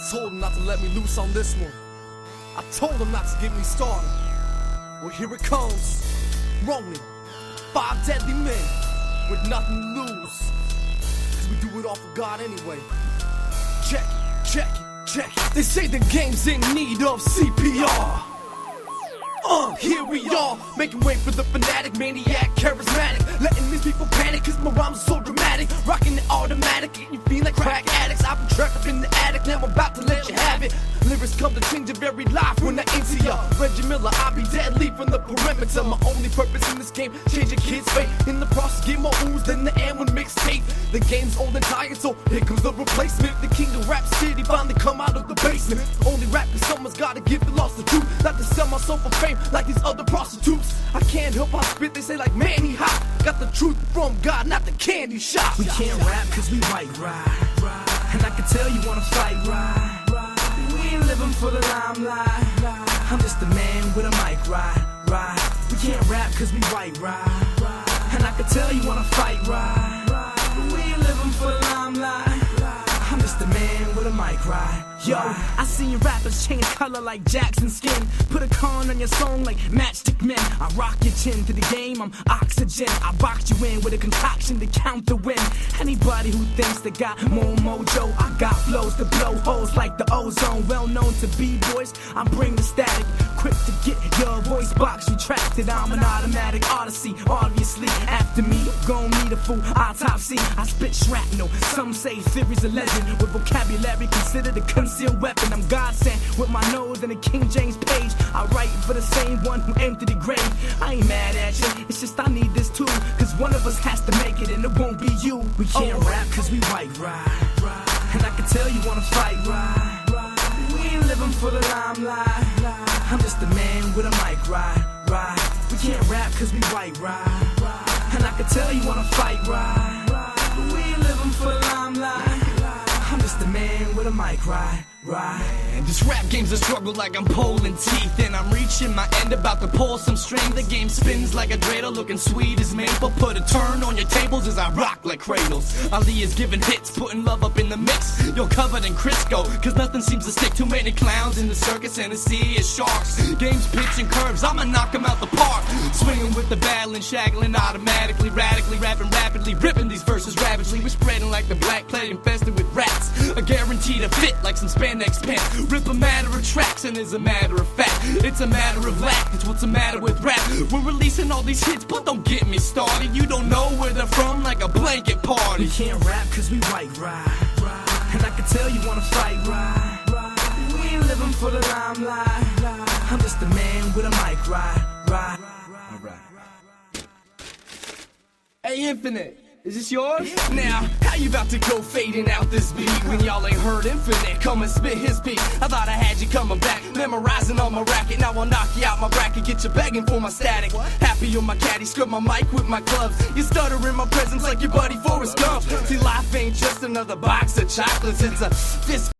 told him not to let me loose on this one. I told him not to get me started. Well, here it comes. Rolling. 5 deadly men with nothing to lose. Cause we do it all for God anyway. Check it, check it, check it. They say the game's in need of CPR. Here we are, making way for the fanatic, maniac, charismatic, letting these people panic, cause my rhymes are so dramatic, rocking it automatic, and you feel like crack addicts. I've been trapped up in the attic, now I'm about to let you have it. Lyrics come to change your very life when I enter ya. Reggie Miller, I be deadly from the perimeter. My only purpose in this game, change a kid's fate. In the process, get more ooze than the M1 mixtape. The game's old and tired, so here comes the replacement. The king of rap city finally come out of the basement. Only rap cause someone's gotta give the lost the truth, not to sell my soul for fame like these other prostitutes. I can't help how spit, they say like man he hot. Got the truth from God, not the candy shop. We can't rap cause we white ride. And I can tell you wanna fight right. We ain't living for the limelight. I'm just a man with a mic ride. We can't rap cause we white ride. And I can tell you wanna fight right. We ain't living for the limelight. I'm just a man with a mic ride. Yo, I seen rappers change color like Jackson skin. Put a con on your song like Matchstick Men. I rock your chin to the game, I'm oxygen. I box you in with a concoction to count the win. Anybody who thinks they got more mojo, I got flows to blow holes like the ozone. Well known to B-boys, I bring the static. Quick to get your voice box retracted. I'm an automatic odyssey, obviously. After me, you gon' need a full autopsy. I spit shrapnel, some say theory's a legend. With vocabulary considered a concealed weapon. I'm God sent with my nose and a King James page. I write for the same one who emptied the grave. I ain't mad at you, it's just I need this too. Cause one of us has to make it and it won't be you. We can't rap cause we white ride. And I can tell you wanna fight right. We ain't living for the limelight. I'm just a man with a mic ride. We can't rap cause we white ride. And I can tell you wanna fight right. We ain't living for the limelight. I'm just a man with a mic ride. Man, this rap game's a struggle like I'm pulling teeth, and I'm reaching my end, about to pull some string. The game spins like a dreidel, looking sweet as maple. Put a turn on your tables as I rock like cradles. Ali is giving hits, putting love up in the mix. You're covered in Crisco, cause nothing seems to stick. Too many clowns in the circus and the sea is sharks. Game's pitching curves, I'ma knock them out the park. Swinging with the battling, shaggling automatically, radically, rapping rapidly, ripping these verses ravagely. We're spreading like the black plague infested with rats. A guarantee to fit like some spandex pants. Rip a matter of tracks, and as a matter of fact, it's a matter of lack. That's what's the matter with rap. We're releasing all these hits, but don't get me started. You don't know where they're from, like a blanket party. We can't rap cause we white ride. And I can tell you wanna fight right. We ain't living for the limelight. I'm just a man with a mic ride. Alright. Hey, Infinite, is this yours? Now, how you about to go fading out this beat when y'all ain't heard Infinite come and spit his beat? I thought I had you coming back, memorizing on my racket. Now I'll knock you out my bracket, get you begging for my static. Happy on my caddy, scrub my mic with my gloves. You stutter in my presence like your buddy Forrest Gump. See, life ain't just another box of chocolates, it's a fist